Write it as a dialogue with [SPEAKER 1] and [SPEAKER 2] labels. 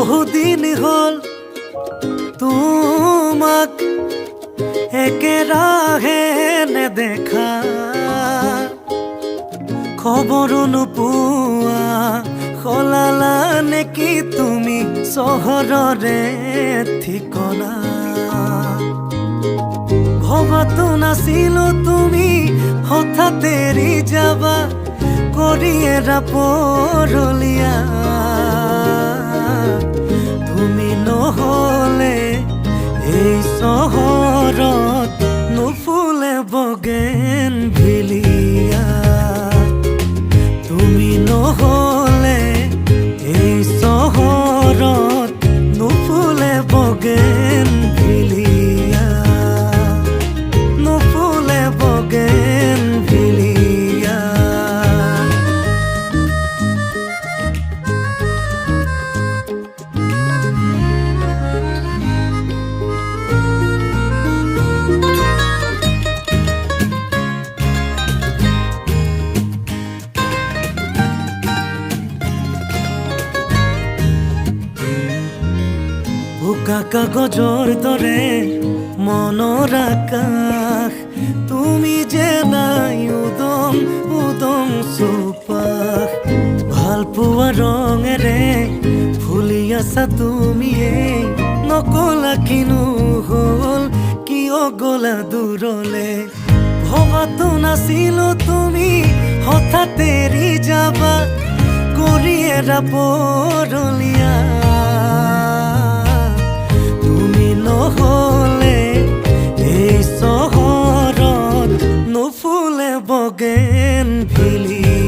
[SPEAKER 1] বহুদিন হল তোমাক একেৰাহে নেদেখা, খবৰো নোপোৱা সলালা নেকি তুমি চহৰৰে ঠিকনা। ভবাতো নাছিলো তুমি হঠাৎ এৰি যাবা, কৰি এৰা পৰলীয়া। তুমি নহলে এই চহৰত নুফুলে বগেনভিলিয়া। তুমি নহলে এই চহৰত নুফুলে বগেনভিলিয়া, নুফুলে বগেনভিলিয়া। বোকা কাগজৰ দৰে মনৰ আকাশ, তুমি যে নাই উদং উদং চৌপাশ। ভাল পোৱা ৰঙেৰে ফুলি আছা তুমিয়ে, নকলা কিনো হ'ল কিয় গলা দূৰলে। ভবাতো নাছিলো তুমি হঠাৎ এৰি যাবা, কৰি এৰা পৰলীয়া। নহলে এই চহৰত নুফুলে বগেনভিলিয়া।